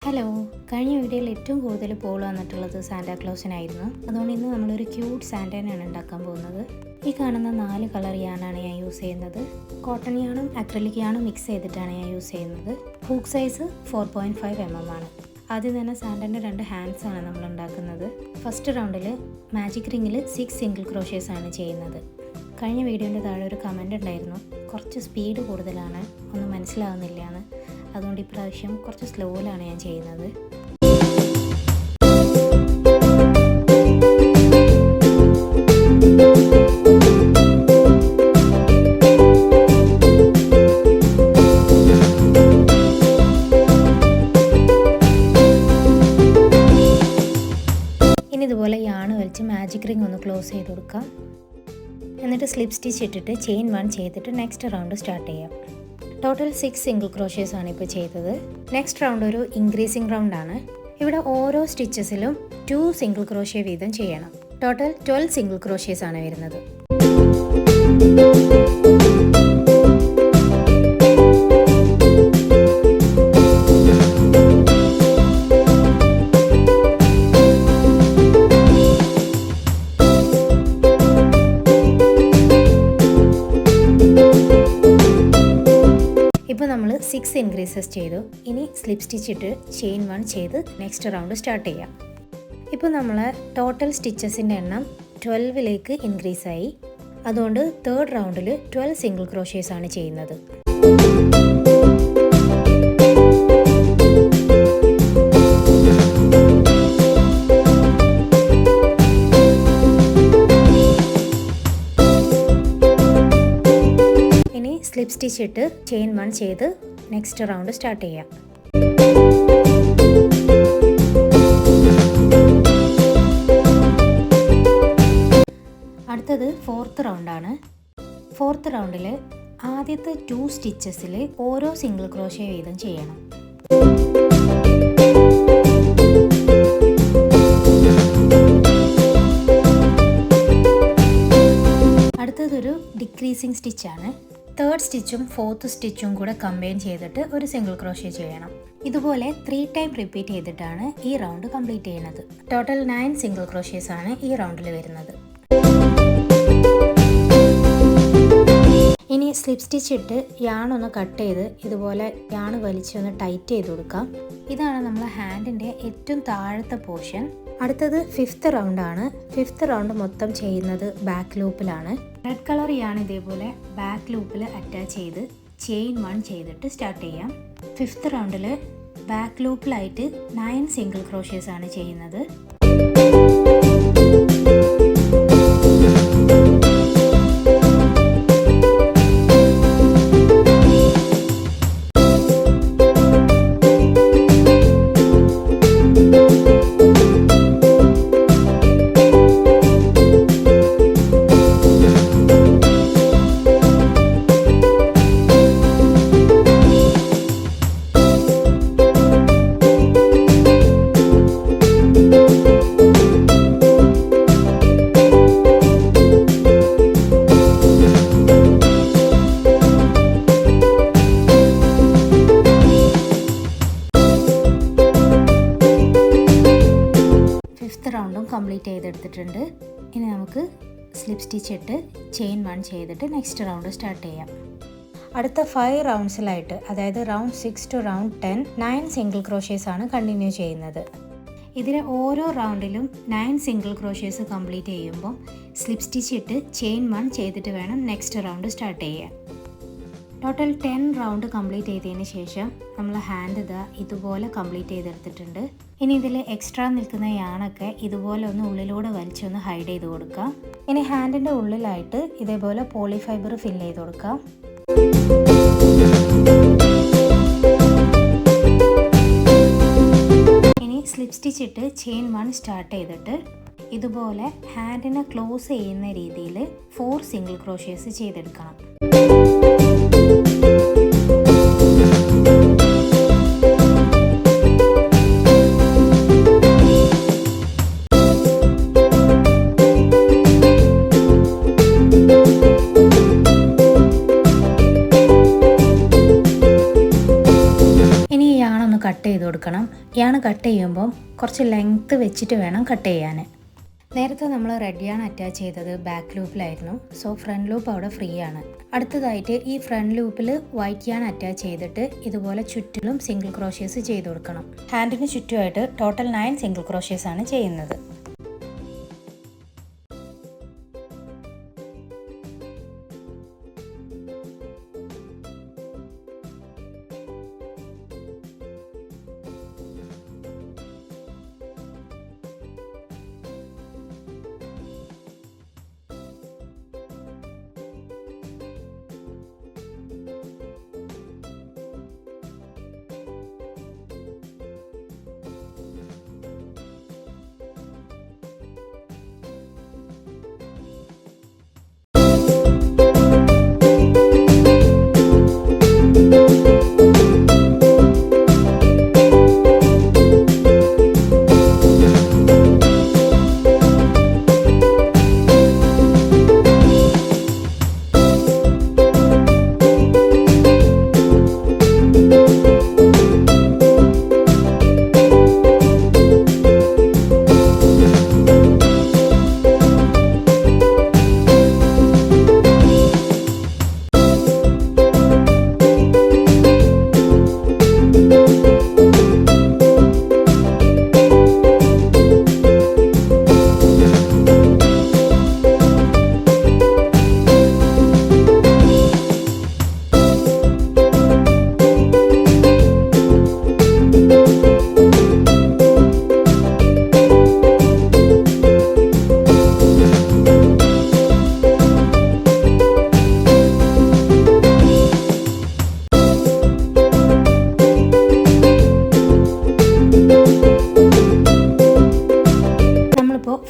Hello, കഴിഞ്ഞ വീഡിയോയിൽ ഏറ്റവും കൂടുതൽ പോൾ വന്നിട്ടുള്ളത് സാന്റാക്ലോസിനായിരുന്നു. അതുകൊണ്ട് ഇന്ന് നമ്മളൊരു ക്യൂട്ട് സാന്റേനെയാണ് ഉണ്ടാക്കാൻ പോകുന്നത്. ഈ കാണുന്ന 4 കളർ യാനാണ് ഞാൻ യൂസ് ചെയ്യുന്നത്. കോട്ടൺ യാണും അക്രലിക് യാണും മിക്സ് ചെയ്തിട്ടാണ് ഞാൻ യൂസ് ചെയ്യുന്നത്. ഹൂക്ക് സൈസ് 4.5 mm ആണ്. ആദ്യം തന്നെ സാന്റേൻ്റെ 2 ഹാൻഡ്സ് ആണ് നമ്മൾ ഉണ്ടാക്കുന്നത്. ഫസ്റ്റ് റൗണ്ടിൽ മാജിക് റിങ്ങിൽ 6 സിംഗിൾ ക്രോഷ്യേഴ്സ് ആണ് ചെയ്യുന്നത്. കഴിഞ്ഞ വീഡിയോൻ്റെ താഴെ ഒരു കമൻ്റ് ഉണ്ടായിരുന്നു, കുറച്ച് സ്പീഡ് കൂടുതലാണ്, ഒന്നും മനസ്സിലാവുന്നില്ല എന്ന്. അതുകൊണ്ട് ഇപ്രാവശ്യം കുറച്ച് സ്ലോയിലാണ് ഞാൻ ചെയ്യുന്നത്. ഇനി ഇതുപോലെ യാൺ വലിച്ച് മാജിക് റിംഗ് ഒന്ന് ക്ലോസ് ചെയ്ത് കൊടുക്കാം. എന്നിട്ട് സ്ലിപ്പ് സ്റ്റിച്ച് ഇട്ടിട്ട് ചെയിൻ 1 ചെയ്തിട്ട് നെക്സ്റ്റ് റൗണ്ട് സ്റ്റാർട്ട് ചെയ്യാം. ടോട്ടൽ 6 സിംഗിൾ ക്രോഷ്യേഴ്സ് ആണ് ഇപ്പോൾ ചെയ്തത്. നെക്സ്റ്റ് റൗണ്ട് ഒരു ഇൻക്രീസിങ് റൗണ്ട് ആണ്. ഇവിടെ ഓരോ സ്റ്റിച്ചസിലും 2 സിംഗിൾ ക്രോഷ്യ വീതം ചെയ്യണം. ടോട്ടൽ 12 സിംഗിൾ ക്രോഷ്യേഴ്സ് ആണ് വരുന്നത്. ഇപ്പോൾ നമ്മൾ 6 ഇൻക്രീസസ് ചെയ്തു. ഇനി സ്ലിപ്പ് സ്റ്റിച്ച് ഇട്ട് ചെയിൻ 1 ചെയ്ത് നെക്സ്റ്റ് റൗണ്ട് സ്റ്റാർട്ട് ചെയ്യാം. ഇപ്പോൾ നമ്മൾ ടോട്ടൽ സ്റ്റിച്ചസിൻ്റെ എണ്ണം 12ലേക്ക് ഇൻക്രീസായി. അതുകൊണ്ട് തേർഡ് റൗണ്ടിൽ 12 സിംഗിൾ ക്രോഷ്യേഴ്സ് ആണ് ചെയ്യുന്നത്. സ്ലിപ്പ് സ്റ്റിച്ച് ഇട്ട് ചെയിൻ 1 ചെയ്ത് നെക്സ്റ്റ് റൗണ്ട് സ്റ്റാർട്ട് ചെയ്യാം. അടുത്തത് 4th റൗണ്ടാണ്. 4th റൗണ്ടിൽ ആദ്യത്തെ 2 സ്റ്റിച്ചസിൽ ഓരോ സിംഗിൾ ക്രോഷ്യ വീതം ചെയ്യണം. അടുത്തതൊരു ഡിക്രീസിങ് സ്റ്റിച്ചാണ്. 3rd സ്റ്റിച്ചും 4th സ്റ്റിച്ചും കൂടെ കമ്പൈൻ ചെയ്തിട്ട് ഒരു സിംഗിൾ ക്രോഷ്യ ചെയ്യണം. ഇതുപോലെ 3 ടൈം റിപ്പീറ്റ് ചെയ്തിട്ടാണ് ഈ റൗണ്ട് കംപ്ലീറ്റ് ചെയ്യുന്നത്. ടോട്ടൽ 9 സിംഗിൾ ക്രോഷ്യേഴ്സ് ആണ് ഈ റൗണ്ടിൽ വരുന്നത്. ഇനി സ്ലിപ്പ് സ്റ്റിച്ച് ഇട്ട് യാൺ ഒന്ന് കട്ട് ചെയ്ത് ഇതുപോലെ യാൺ വലിച്ച് ഒന്ന് ടൈറ്റ് ചെയ്ത് കൊടുക്കാം. ഇതാണ് നമ്മളെ ഹാൻഡിൻ്റെ ഏറ്റവും താഴത്തെ പോർഷൻ. അടുത്തത് 5th റൗണ്ടാണ്. 5th റൗണ്ട് മൊത്തം ചെയ്യുന്നത് ബാക്ക് ലൂപ്പിലാണ്. റെഡ് കളർ യാൺ ഇതേപോലെ ബാക്ക് ലൂപ്പിൽ അറ്റാച്ച് ചെയ്ത് ചെയിൻ 1 ചെയ്തിട്ട് സ്റ്റാർട്ട് ചെയ്യാം. 5th റൗണ്ടിൽ ബാക്ക് ലൂപ്പിലായിട്ട് 9 സിംഗിൾ ക്രോഷ്യേഴ്സ് ആണ് ചെയ്യുന്നത്. റൗണ്ടും കംപ്ലീറ്റ് ചെയ്തെടുത്തിട്ടുണ്ട്. ഇനി നമുക്ക് സ്ലിപ്പ് സ്റ്റിച്ച് ഇട്ട് ചെയിൻ 1 ചെയ്തിട്ട് നെക്സ്റ്റ് റൗണ്ട് സ്റ്റാർട്ട് ചെയ്യാം. അടുത്ത 5 റൗണ്ട്സിലായിട്ട്, അതായത് റൗണ്ട് 6 ടു റൗണ്ട് 10 9 സിംഗിൾ ക്രോഷ്യേഴ്സ് ആണ് കണ്ടിന്യൂ ചെയ്യുന്നത്. ഇതിലെ ഓരോ റൗണ്ടിലും 9 സിംഗിൾ ക്രോഷ്യേഴ്സ് കംപ്ലീറ്റ് ചെയ്യുമ്പോൾ സ്ലിപ്പ് സ്റ്റിച്ച് ഇട്ട് ചെയിൻ 1 ചെയ്തിട്ട് വേണം നെക്സ്റ്റ് റൗണ്ട് സ്റ്റാർട്ട് ചെയ്യാൻ. ടോട്ടൽ 10 റൗണ്ട് കംപ്ലീറ്റ് ചെയ്തതിന് ശേഷം നമ്മൾ ഹാൻഡ് ഇതുപോലെ കംപ്ലീറ്റ് ചെയ്തെടുത്തിട്ടുണ്ട്. ഇനി ഇതിൽ എക്സ്ട്രാ നിൽക്കുന്ന യാണൊക്കെ ഇതുപോലെ ഒന്ന് ഉള്ളിലൂടെ വലിച്ചൊന്ന് ഹൈഡ് ചെയ്ത് കൊടുക്കാം. ഇനി ഹാൻഡിൻ്റെ ഉള്ളിലായിട്ട് ഇതേപോലെ പോളി ഫൈബർ ഫില്ല് ചെയ്ത് കൊടുക്കാം. ഇനി സ്ലിപ്പ് സ്റ്റിച്ച് ഇട്ട് ചെയിൻ 1 സ്റ്റാർട്ട് ചെയ്തിട്ട് ഇതുപോലെ ഹാൻഡിനെ ക്ലോസ് ചെയ്യുന്ന രീതിയിൽ 4 സിംഗിൾ ക്രോഷ്യേഴ്സ് ചെയ്തെടുക്കണം. യാൺ കട്ട് ചെയ്യുമ്പം കുറച്ച് ലെങ്ത്ത് വെച്ചിട്ട് വേണം കട്ട് ചെയ്യാൻ. നേരത്തെ നമ്മൾ റെഡ് യാൺ അറ്റാച്ച് ചെയ്തത് ബാക്ക് ലൂപ്പിലായിരുന്നു. സോ ഫ്രണ്ട് ലൂപ്പ് അവിടെ ഫ്രീ ആണ്. അടുത്തതായിട്ട് ഈ ഫ്രണ്ട് ലൂപ്പിൽ വൈറ്റ് യാൺ അറ്റാച്ച് ചെയ്തിട്ട് ഇതുപോലെ ചുറ്റിലും സിംഗിൾ ക്രോഷ്യേസ് ചെയ്ത് കൊടുക്കണം. ഹാൻഡിന് ചുറ്റുമായിട്ട് ടോട്ടൽ 9 സിംഗിൾ ക്രോഷ്യേസ് ആണ് ചെയ്യുന്നത്.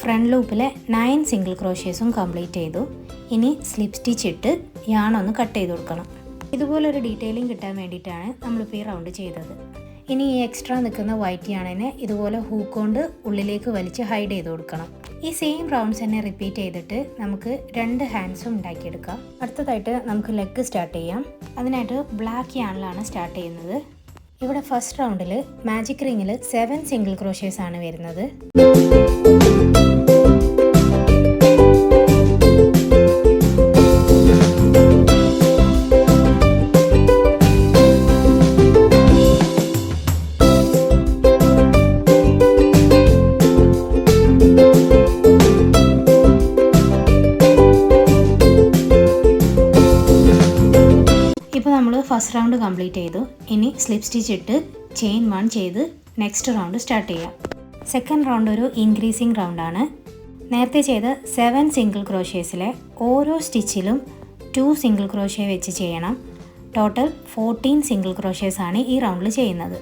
ഫ്രണ്ട് ലൂപ്പിലെ 9 സിംഗിൾ ക്രോഷ്യേസും കംപ്ലീറ്റ് ചെയ്തു. ഇനി സ്ലിപ്പ് സ്റ്റിച്ച് ഇട്ട് യാണൊന്ന് കട്ട് ചെയ്ത് കൊടുക്കണം. ഇതുപോലൊരു ഡീറ്റെയിലിംഗ് കിട്ടാൻ വേണ്ടിയിട്ടാണ് നമ്മളിപ്പോൾ ഈ റൗണ്ട് ചെയ്തത്. ഇനി ഈ എക്സ്ട്രാ നിൽക്കുന്ന വൈറ്റ് യാണിനെ ഇതുപോലെ ഹൂക്ക് കൊണ്ട് ഉള്ളിലേക്ക് വലിച്ച് ഹൈഡ് ചെയ്ത് കൊടുക്കണം. ഈ സെയിം റൗണ്ട്സ് തന്നെ റിപ്പീറ്റ് ചെയ്തിട്ട് നമുക്ക് 2 ഹാൻഡ്സും ഉണ്ടാക്കിയെടുക്കാം. അടുത്തതായിട്ട് നമുക്ക് ലെഗ് സ്റ്റാർട്ട് ചെയ്യാം. അതിനായിട്ട് ബ്ലാക്ക് യാണിലാണ് സ്റ്റാർട്ട് ചെയ്യുന്നത്. ഇവിടെ ഫസ്റ്റ് റൗണ്ടിൽ മാജിക് റിങ്ങിൽ 7 സിംഗിൾ ക്രോഷ്യേസ് ആണ് വരുന്നത്. ഇപ്പോൾ നമ്മൾ ഫസ്റ്റ് റൗണ്ട് കംപ്ലീറ്റ് ചെയ്തു. ഇനി സ്ലിപ്പ് സ്റ്റിച്ച് ഇട്ട് ചെയിൻ 1 ചെയ്ത് നെക്സ്റ്റ് റൗണ്ട് സ്റ്റാർട്ട് ചെയ്യാം. സെക്കൻഡ് റൗണ്ട് ഒരു ഇൻക്രീസിങ് റൗണ്ടാണ്. നേരത്തെ ചെയ്ത 7 സിംഗിൾ ക്രോഷ്യേസിലെ ഓരോ സ്റ്റിച്ചിലും 2 സിംഗിൾ ക്രോഷ്യ വെച്ച് ചെയ്യണം. ടോട്ടൽ 14 സിംഗിൾ ക്രോഷ്യേസ് ആണ് ഈ റൗണ്ടിൽ ചെയ്യുന്നത്.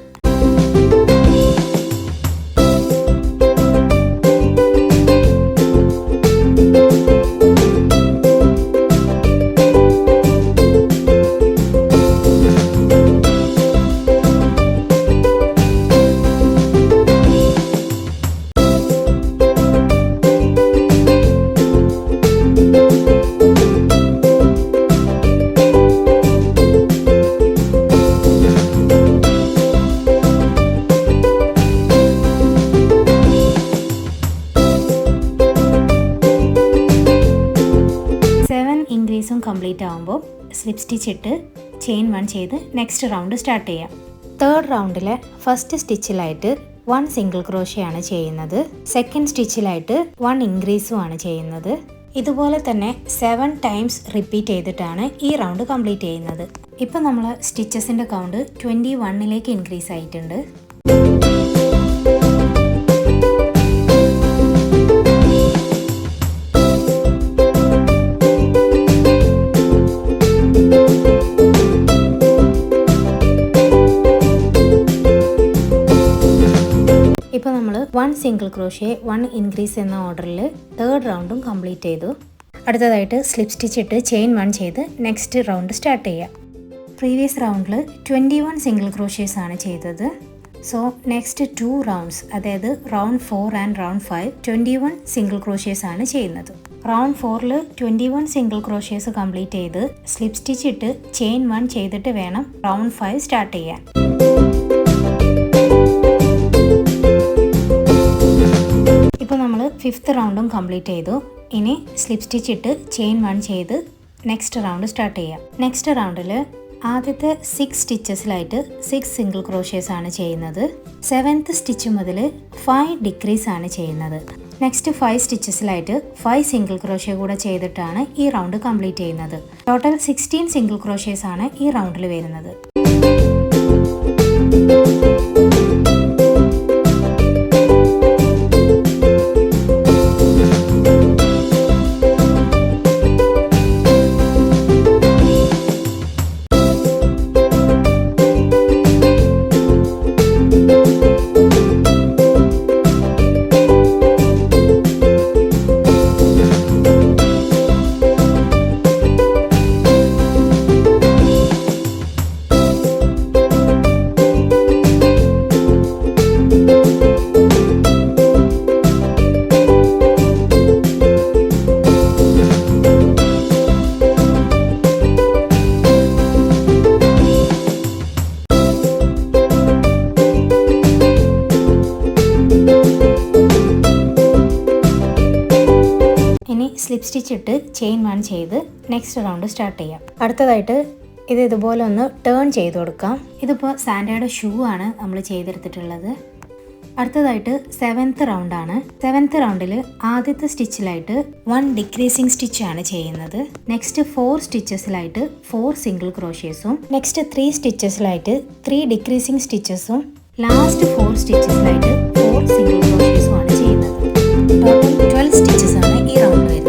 ഇൻക്രീസും കംപ്ലീറ്റ് ആകുമ്പോൾ സ്ലിപ്പ് സ്റ്റിച്ച് ഇട്ട് ചെയിൻ 1 ചെയ്ത് നെക്സ്റ്റ് റൗണ്ട് സ്റ്റാർട്ട് ചെയ്യാം. തേർഡ് റൗണ്ടിലെ ഫസ്റ്റ് സ്റ്റിച്ചിലായിട്ട് 1 സിംഗിൾ ക്രോഷ്യാണ് ചെയ്യുന്നത്. സെക്കൻഡ് സ്റ്റിച്ചിലായിട്ട് 1 ഇൻക്രീസും ആണ് ചെയ്യുന്നത്. ഇതുപോലെ തന്നെ 7 ടൈംസ് റിപ്പീറ്റ് ചെയ്തിട്ടാണ് ഈ റൗണ്ട് കംപ്ലീറ്റ് ചെയ്യുന്നത്. ഇപ്പം നമ്മൾ സ്റ്റിച്ചസിൻ്റെ കൗണ്ട് 21ലേക്ക് ഇൻക്രീസ് ആയിട്ടുണ്ട്. ഇപ്പോൾ നമ്മൾ 1 സിംഗിൾ ക്രോഷ്യ 1 ഇൻക്രീസ് എന്ന ഓർഡറിൽ തേർഡ് റൗണ്ടും കംപ്ലീറ്റ് ചെയ്തു. അടുത്തതായിട്ട് സ്ലിപ്പ് സ്റ്റിച്ച് ഇട്ട് ചെയിൻ 1 ചെയ്ത് നെക്സ്റ്റ് റൗണ്ട് സ്റ്റാർട്ട് ചെയ്യാം. പ്രീവിയസ് റൗണ്ടിൽ 21 സിംഗിൾ ക്രോഷ്യേസ് ആണ് ചെയ്തത്. സോ നെക്സ്റ്റ് 2 റൗണ്ട്സ്, അതായത് round 4 and round 5 21 single crochets ആണ് ചെയ്യുന്നത്. റൗണ്ട് 4ൽ 21 സിംഗിൾ ക്രോഷ്യേസ് കംപ്ലീറ്റ് ചെയ്ത് സ്ലിപ്പ് സ്റ്റിച്ച് ഇട്ട് ചെയിൻ 1 ചെയ്തിട്ട് വേണം റൗണ്ട് 5 സ്റ്റാർട്ട് ചെയ്യാൻ. 5th റൗണ്ടും കംപ്ലീറ്റ് ചെയ്തു. ഇനി സ്ലിപ്പ് സ്റ്റിച്ച് ഇട്ട് ചെയിൻ 1 ചെയ്ത് നെക്സ്റ്റ് റൗണ്ട് സ്റ്റാർട്ട് ചെയ്യാം. നെക്സ്റ്റ് റൗണ്ടിൽ ആദ്യത്തെ 6 സ്റ്റിച്ചസിലായിട്ട് 6 സിംഗിൾ ക്രോഷ്യേഴ്സ് ആണ് ചെയ്യുന്നത്. 7th സ്റ്റിച്ച് മുതൽ 5 ഡിക്രീസ് ആണ് ചെയ്യുന്നത്. നെക്സ്റ്റ് 5 സ്റ്റിച്ചസിലായിട്ട് 5 സിംഗിൾ ക്രോഷ്യ കൂടെ ചെയ്തിട്ടാണ് ഈ റൗണ്ട് കംപ്ലീറ്റ് ചെയ്യുന്നത്. ടോട്ടൽ 16 സിംഗിൾ ക്രോഷ്യേഴ്സ് ആണ് ഈ റൗണ്ടിൽ വരുന്നത്. സ്ലിപ്പ് സ്റ്റിച്ച് ഇട്ട് ചെയിൻ 1 ചെയ്ത് നെക്സ്റ്റ് റൗണ്ട് സ്റ്റാർട്ട് ചെയ്യാം. അടുത്തതായിട്ട് ഇത് ഇതുപോലെ ഒന്ന് ടേൺ ചെയ്ത് കൊടുക്കാം. ഇതിപ്പോൾ സാൻഡയുടെ ഷൂ ആണ് നമ്മൾ ചെയ്തെടുത്തിട്ടുള്ളത്. അടുത്തതായിട്ട് 7th റൗണ്ടാണ്. 7th റൗണ്ടിൽ ആദ്യത്തെ സ്റ്റിച്ചിലായിട്ട് 1 ഡിക്രീസിങ് സ്റ്റിച്ച് ആണ് ചെയ്യുന്നത്. നെക്സ്റ്റ് 4 സ്റ്റിച്ചസിലായിട്ട് 4 സിംഗിൾ ക്രോഷ്യേഴ്സും നെക്സ്റ്റ് 3 സ്റ്റിച്ചസിലായിട്ട് 3 ഡിക്രീസിങ് സ്റ്റിച്ചസും ലാസ്റ്റ് 4 സ്റ്റിച്ചസിലായിട്ട് 4 സിംഗിൾ ക്രോഷ്യേഴ്സും ആണ് ചെയ്യുന്നത്. ടോട്ടൽ 12 സ്റ്റിച്ചസ് ആണ് ഈ റൗണ്ട് വരുന്നത്.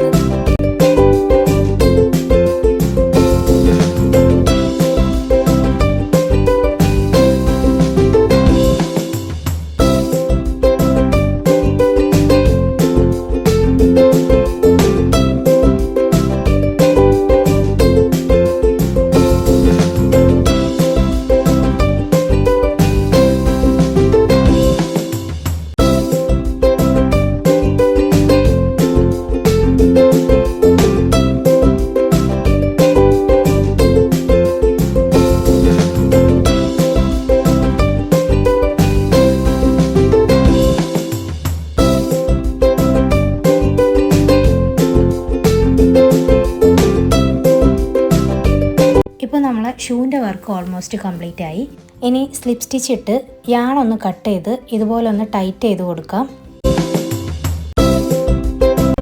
ഇപ്പോൾ നമ്മളെ ഷൂവിൻ്റെ വർക്ക് ഓൾമോസ്റ്റ് കംപ്ലീറ്റ് ആയി. ഇനി സ്ലിപ്പ് സ്റ്റിച്ച് ഇട്ട് യാണൊന്ന് കട്ട് ചെയ്ത് ഇതുപോലെ ഒന്ന് ടൈറ്റ് ചെയ്ത് കൊടുക്കാം.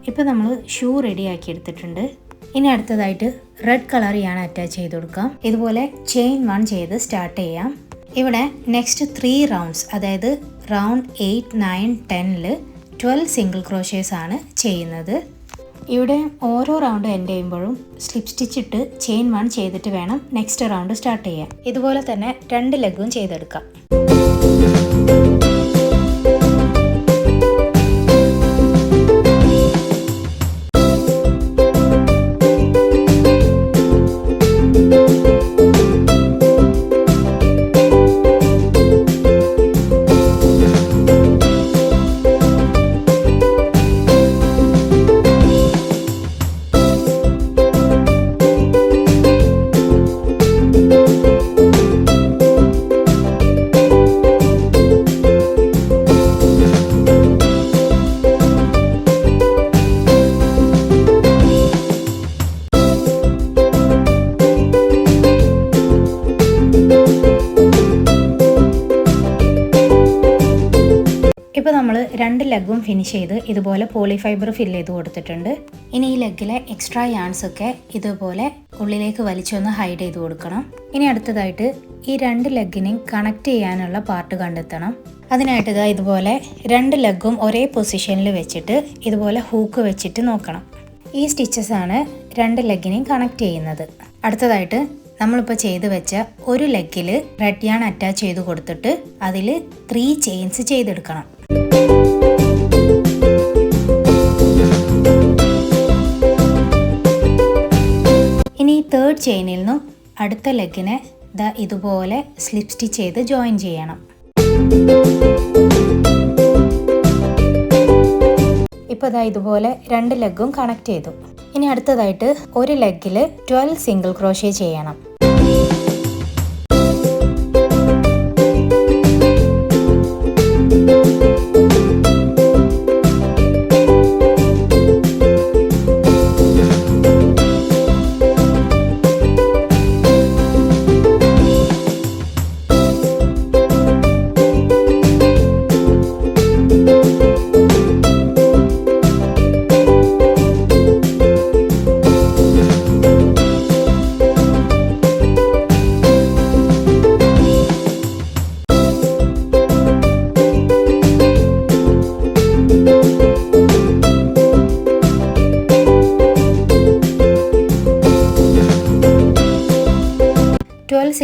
ഇപ്പോൾ നമ്മൾ ഷൂ റെഡിയാക്കി എടുത്തിട്ടുണ്ട്. ഇനി അടുത്തതായിട്ട് റെഡ് കളർ യാൺ അറ്റാച്ച് ചെയ്ത് കൊടുക്കാം. ഇതുപോലെ ചെയിൻ 1 ചെയ്ത് സ്റ്റാർട്ട് ചെയ്യാം. ഇവിടെ നെക്സ്റ്റ് 3 റൗണ്ട്സ്, അതായത് റൗണ്ട് 8, 9, 10ൽ 12 സിംഗിൾ ക്രോഷ്യേഴ്സ് ആണ് ചെയ്യുന്നത്. ഇവിടെ ഓരോ റൗണ്ട് എൻഡ് ചെയ്യുമ്പോഴും സ്ലിപ്പ് സ്റ്റിച്ച് ഇട്ട് ചെയിൻ 1 ചെയ്തിട്ട് വേണം നെക്സ്റ്റ് റൗണ്ട് സ്റ്റാർട്ട് ചെയ്യാൻ. ഇതുപോലെ തന്നെ 2 ലെഗും ചെയ്തെടുക്കാം. ഇപ്പോൾ നമ്മൾ 2 ലെഗും ഫിനിഷ് ചെയ്ത് ഇതുപോലെ പോളിഫൈബർ ഫില്ല് ചെയ്ത് കൊടുത്തിട്ടുണ്ട്. ഇനി ഈ ലെഗിലെ എക്സ്ട്രാ യാൺസ് ഒക്കെ ഇതുപോലെ ഉള്ളിലേക്ക് വലിച്ചൊന്ന് ഹൈഡ് ചെയ്ത് കൊടുക്കണം. ഇനി അടുത്തതായിട്ട് ഈ 2 ലെഗിനെയും കണക്ട് ചെയ്യാനുള്ള പാർട്ട് കണ്ടെത്തണം. അതിനായിട്ട് ഇതുപോലെ 2 ലെഗും ഒരേ പൊസിഷനിൽ വെച്ചിട്ട് ഇതുപോലെ ഹൂക്ക് വെച്ചിട്ട് നോക്കണം. ഈ സ്റ്റിച്ചസ് ആണ് 2 ലെഗിനെയും കണക്ട് ചെയ്യുന്നത്. അടുത്തതായിട്ട് നമ്മളിപ്പോൾ ചെയ്ത് വെച്ച ഒരു ലെഗിൽ റെഡ് യാൺ അറ്റാച്ച് ചെയ്ത് കൊടുത്തിട്ട് അതിൽ 3 ചെയിൻസ് ചെയ്തെടുക്കണം. ഇനി 3rd ചെയിനിൽ നിന്നും അടുത്ത ലെഗിനെ ഇതുപോലെ സ്ലിപ്പ് സ്റ്റിച്ച് ചെയ്ത് ജോയിൻ ചെയ്യണം. ഇപ്പോൾ ഇതുപോലെ 2 ലെഗും കണക്ട് ചെയ്തു. ഇനി അടുത്തതായിട്ട് ഒരു ലെഗിൽ 12 സിംഗിൾ ക്രോഷ്യ ചെയ്യണം.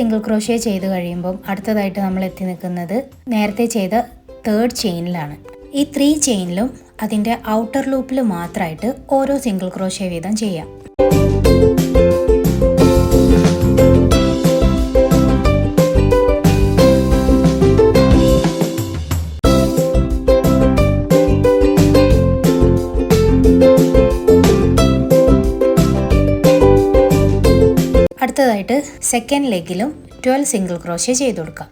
സിംഗിൾ ക്രോഷ്യ ചെയ്ത് കഴിയുമ്പം അടുത്തതായിട്ട് നമ്മൾ എത്തി നിൽക്കുന്നത് നേരത്തെ ചെയ്ത 3rd ചെയിനിലാണ്. ഈ 3 ചെയിനിലും അതിൻ്റെ ഔട്ടർ ലൂപ്പിൽ മാത്രമായിട്ട് ഓരോ സിംഗിൾ ക്രോഷ്യ വീതം ചെയ്യാം. അടുത്തതായിട്ട് സെക്കൻഡ് ലെഗിലും 12 സിംഗിൾ ക്രോഷ്യ ചെയ്ത് കൊടുക്കാം.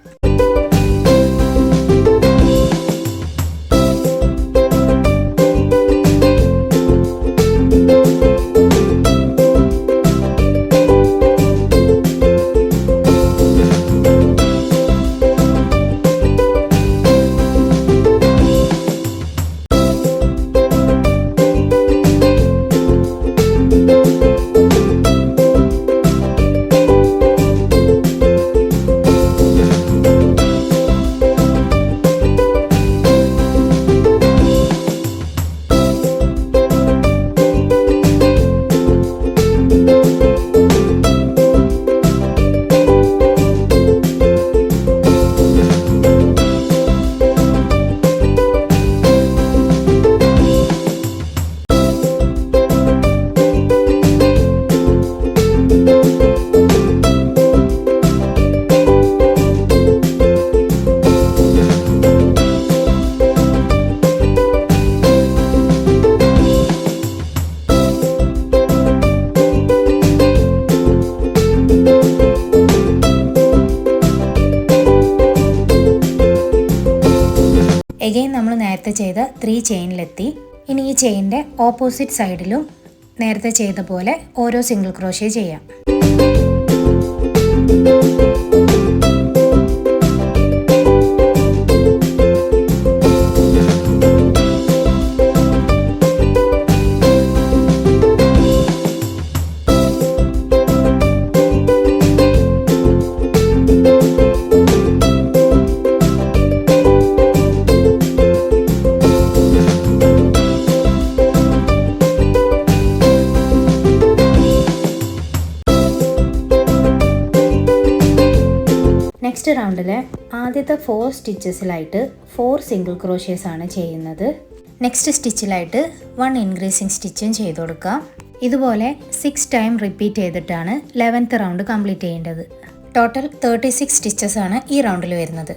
എഗെയിൻ നമ്മൾ നേരത്തെ ചെയ്ത 3 ചെയിനിലെത്തി. ഇനി ഈ ചെയിനിൻ്റെ ഓപ്പോസിറ്റ് സൈഡിലും നേരത്തെ ചെയ്ത പോലെ ഓരോ സിംഗിൾ ക്രോഷ്യ ചെയ്യാം. നെക്സ്റ്റ് റൗണ്ടിലെ ആദ്യത്തെ 4 സ്റ്റിച്ചസിലായിട്ട് 4 സിംഗിൾ ക്രോഷ്യേഴ്സ് ആണ് ചെയ്യുന്നത്. നെക്സ്റ്റ് സ്റ്റിച്ചിലായിട്ട് 1 ഇൻക്രീസിങ് സ്റ്റിച്ചും ചെയ്ത് കൊടുക്കാം. ഇതുപോലെ 6 ടൈം റിപ്പീറ്റ് ചെയ്തിട്ടാണ് 11th റൗണ്ട് കംപ്ലീറ്റ് ചെയ്യേണ്ടത്. ടോട്ടൽ 36 സ്റ്റിച്ചസ് ആണ് ഈ റൗണ്ടിൽ വരുന്നത്.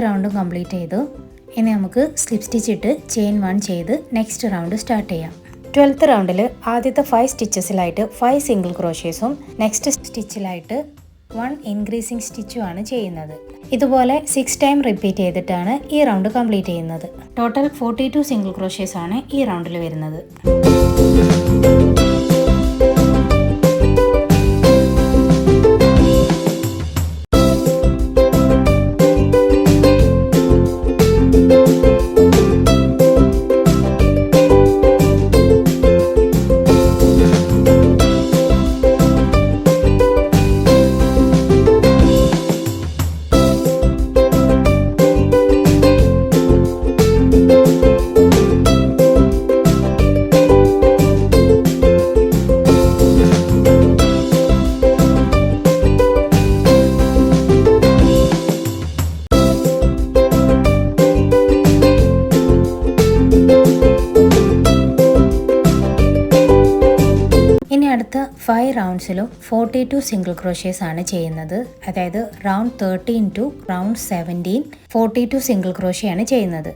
റൗണ്ടും കംപ്ലീറ്റ് ചെയ്തു. ഇനി നമുക്ക് സ്ലിപ്പ് സ്റ്റിച്ച് ഇട്ട് ചെയിൻ 1 ചെയ്ത് നെക്സ്റ്റ് റൗണ്ട് സ്റ്റാർട്ട് ചെയ്യാം. 12th റൗണ്ടിൽ ആദ്യത്തെ 5 സ്റ്റിച്ചസിലായിട്ട് 5 സിംഗിൾ ക്രോഷ്യേഴ്സും നെക്സ്റ്റ് സ്റ്റിച്ചിലായിട്ട് 1 ഇൻക്രീസിങ് സ്റ്റിച്ചും ആണ് ചെയ്യുന്നത്. ഇതുപോലെ 6 ടൈം റിപ്പീറ്റ് ചെയ്തിട്ടാണ് ഈ റൗണ്ട് കംപ്ലീറ്റ് ചെയ്യുന്നത്. ടോട്ടൽ 42 സിംഗിൾ ക്രോഷ്യേഴ്സ് ആണ് ഈ റൗണ്ടിൽ വരുന്നത്. അടുത്ത 5 റൗണ്ട്സിലും 42 സിംഗിൾ ക്രോഷ്യേഴ്സ് ആണ് ചെയ്യുന്നത്. അതായത് round 13 to round 17 42 single crochet ആണ് ചെയ്യുന്നത്.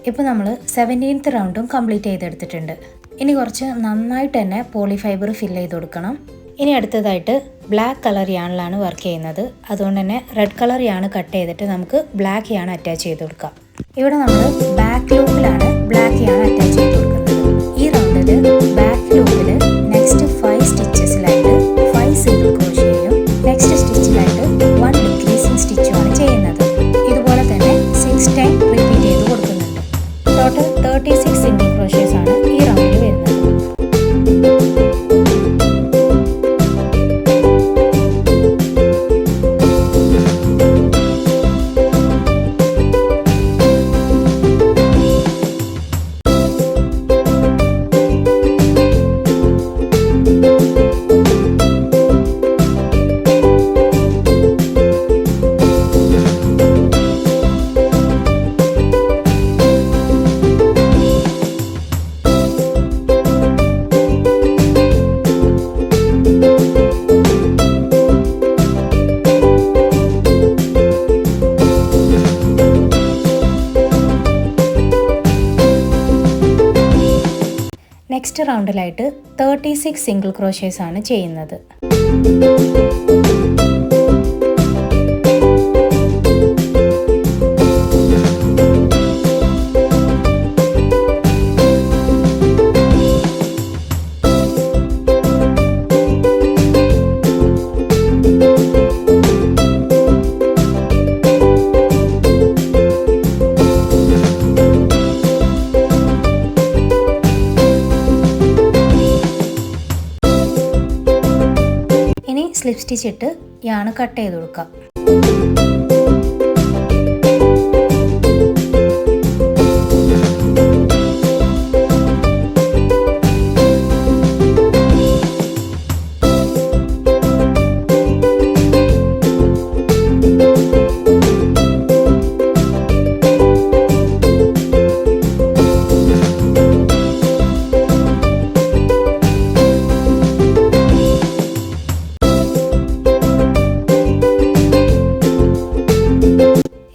ഇപ്പോൾ നമ്മൾ 17th റൗണ്ടും കംപ്ലീറ്റ് ചെയ്തെടുത്തിട്ടുണ്ട്. ഇനി കുറച്ച് നന്നായിട്ട് തന്നെ പോളിഫൈബർ ഫില്ല് ചെയ്ത് കൊടുക്കണം. ഇനി അടുത്തതായിട്ട് ബ്ലാക്ക് കളർ യാണിലാണ് വർക്ക് ചെയ്യുന്നത്. അതുകൊണ്ട് തന്നെ റെഡ് കളർ യാൺ കട്ട് ചെയ്തിട്ട് നമുക്ക് ബ്ലാക്ക് യാൺ അറ്റാച്ച് ചെയ്ത് കൊടുക്കാം. ഇവിടെ നമ്മൾ ബാക്ക് ലൂപ്പിലാണ് ബ്ലാക്ക് യാൺ അറ്റാച്ച് ചെയ്ത് കൊടുക്കുന്നത്. ഈ റൗണ്ടിൽ ബാക്ക് ലൂപ്പിൽ നെക്സ്റ്റ് 5 സ്റ്റിച്ചസിലായിട്ട് 5 സിംഗിൾ ക്രോഷേയും നെക്സ്റ്റ് സ്റ്റിച്ചിലായിട്ട് 1 ഡിക്രീസിങ് സ്റ്റിച്ചുമാണ് ചെയ്യുന്നത്. ഇതുപോലെ തന്നെ 6 ടൈം റിപ്പീറ്റ് ചെയ്ത് കൊടുക്കുന്നുണ്ട്. ടോട്ടൽ 36 സിംഗിൾ ക്രോഷേസ് ആണ് ഈ റൗണ്ടിൽ വരുന്നത്. നെക്സ്റ്റ് റൗണ്ടിലായിട്ട് 36 സിംഗിൾ ക്രോഷേസ് ആണ് ചെയ്യുന്നത്. സ്ലിപ്പ് സ്റ്റിച്ച് ഇട്ട് യാണ് കട്ട് ചെയ്ത് കൊടുക്കാം.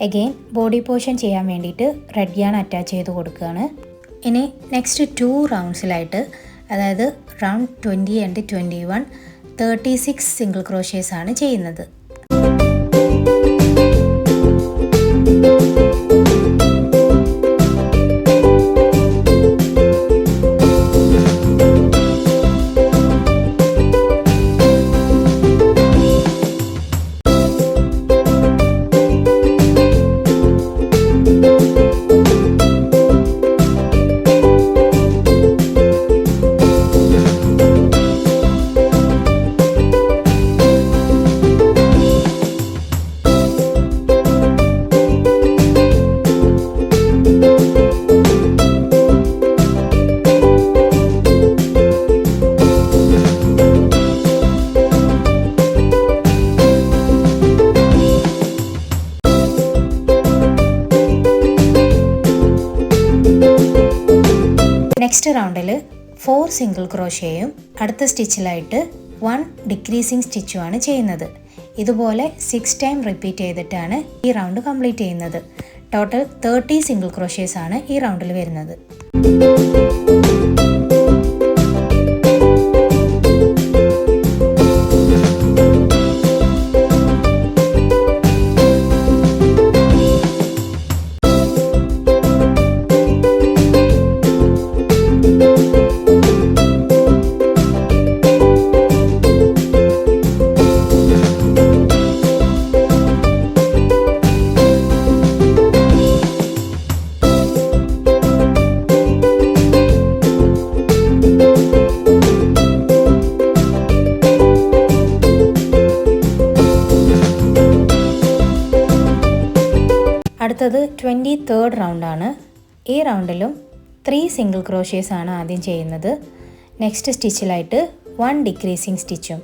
അഗെയിൻ ബോഡി പോർഷൻ ചെയ്യാൻ വേണ്ടിയിട്ട് റെഡ് യാൺ അറ്റാച്ച് ചെയ്ത് കൊടുക്കുകയാണ്. ഇനി നെക്സ്റ്റ് 2 റൗണ്ട്സിലായിട്ട്, അതായത് റൗണ്ട് 20 ആൻഡ് 21, 36 സിംഗിൾ ക്രോഷേസ് ആണ് ചെയ്യുന്നത്. നെക്സ്റ്റ് റൗണ്ടിൽ 4 സിംഗിൾ ക്രോഷേയും അടുത്ത സ്റ്റിച്ചിലായിട്ട് 1 ഡിക്രീസിങ് സ്റ്റിച്ചുമാണ് ചെയ്യുന്നത്. ഇതുപോലെ 6 ടൈം റിപ്പീറ്റ് ചെയ്തിട്ടാണ് ഈ റൗണ്ട് കംപ്ലീറ്റ് ചെയ്യുന്നത്. ടോട്ടൽ 30 സിംഗിൾ ക്രോഷേസ് ആണ് ഈ റൗണ്ടിൽ വരുന്നത്. അടുത്തത് 23rd റൗണ്ടാണ്. ഈ റൗണ്ടിലും 3 സിംഗിൾ ക്രോഷേസ് ആണ് ആദ്യം ചെയ്യുന്നത്. നെക്സ്റ്റ് സ്റ്റിച്ചിലായിട്ട് 1 ഡിക്രീസിങ് സ്റ്റിച്ചും.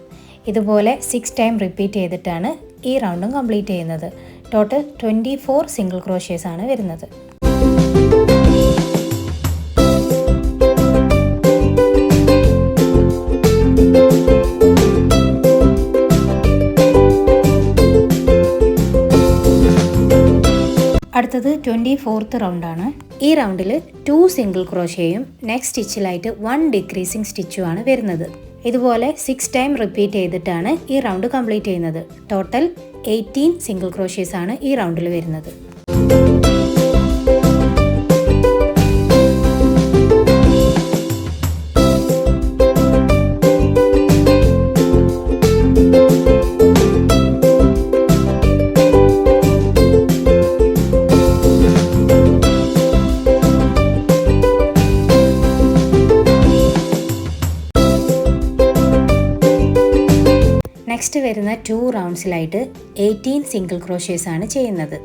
ഇതുപോലെ 6 ടൈം റിപ്പീറ്റ് ചെയ്തിട്ടാണ് ഈ റൗണ്ടും കംപ്ലീറ്റ് ചെയ്യുന്നത്. ടോട്ടൽ 24 സിംഗിൾ ക്രോഷേസ് ആണ് വരുന്നത്. അടുത്തത് 24th റൗണ്ടാണ്. ഈ റൗണ്ടിൽ 2 സിംഗിൾ ക്രോഷയും നെക്സ്റ്റ് സ്റ്റിച്ചിലായിട്ട് 1 ഡിക്രീസിങ് സ്റ്റിച്ചുമാണ് വരുന്നത്. ഇതുപോലെ 6 ടൈം റിപ്പീറ്റ് ചെയ്തിട്ടാണ് ഈ റൗണ്ട് കംപ്ലീറ്റ് ചെയ്യുന്നത്. ടോട്ടൽ 18 സിംഗിൾ ക്രോഷേസ് ആണ് ഈ റൗണ്ടിൽ വരുന്നത്. നെക്സ്റ്റ് വരുന്ന 2 റൗണ്ട്സിലായിട്ട് 18 സിംഗിൾ ക്രോഷേസ് ആണ് ചെയ്യുന്നത്.